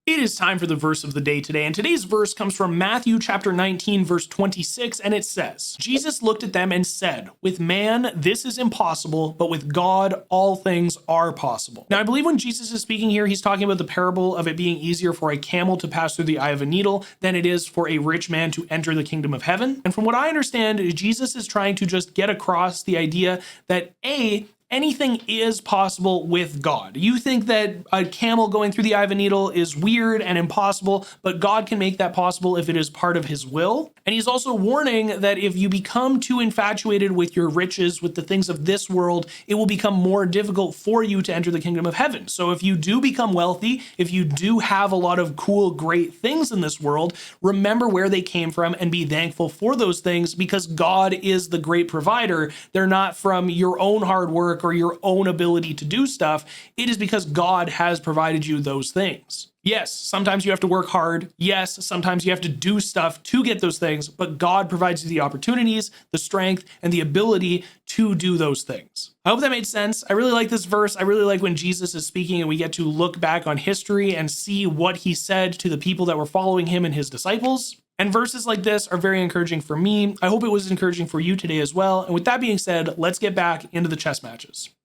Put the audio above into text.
It is time for the verse of the day today, and today's verse comes from Matthew chapter 19, verse 26, and it says, Jesus looked at them and said, with man, this is impossible, but with God, all things are possible. Now, I believe when Jesus is speaking here, he's talking about the parable of it being easier for a camel to pass through the eye of a needle than it is for a rich man to enter the kingdom of heaven. And from what I understand, Jesus is trying to just get across the idea that anything is possible with God. You think that a camel going through the eye of a needle is weird and impossible, but God can make that possible if it is part of his will. And he's also warning that if you become too infatuated with your riches, with the things of this world, it will become more difficult for you to enter the kingdom of heaven. So if you do become wealthy, if you do have a lot of cool, great things in this world, remember where they came from and be thankful for those things, because God is the great provider. They're not from your own hard work or your own ability to do stuff. It is because God has provided you those things. Yes, sometimes you have to work hard. Yes, sometimes you have to do stuff to get those things, but God provides you the opportunities, the strength, and the ability to do those things. I hope that made sense. I really like this verse. I really like when Jesus is speaking and we get to look back on history and see what he said to the people that were following him and his disciples. And verses like this are very encouraging for me. I hope it was encouraging for you today as well. And with that being said, let's get back into the chess matches.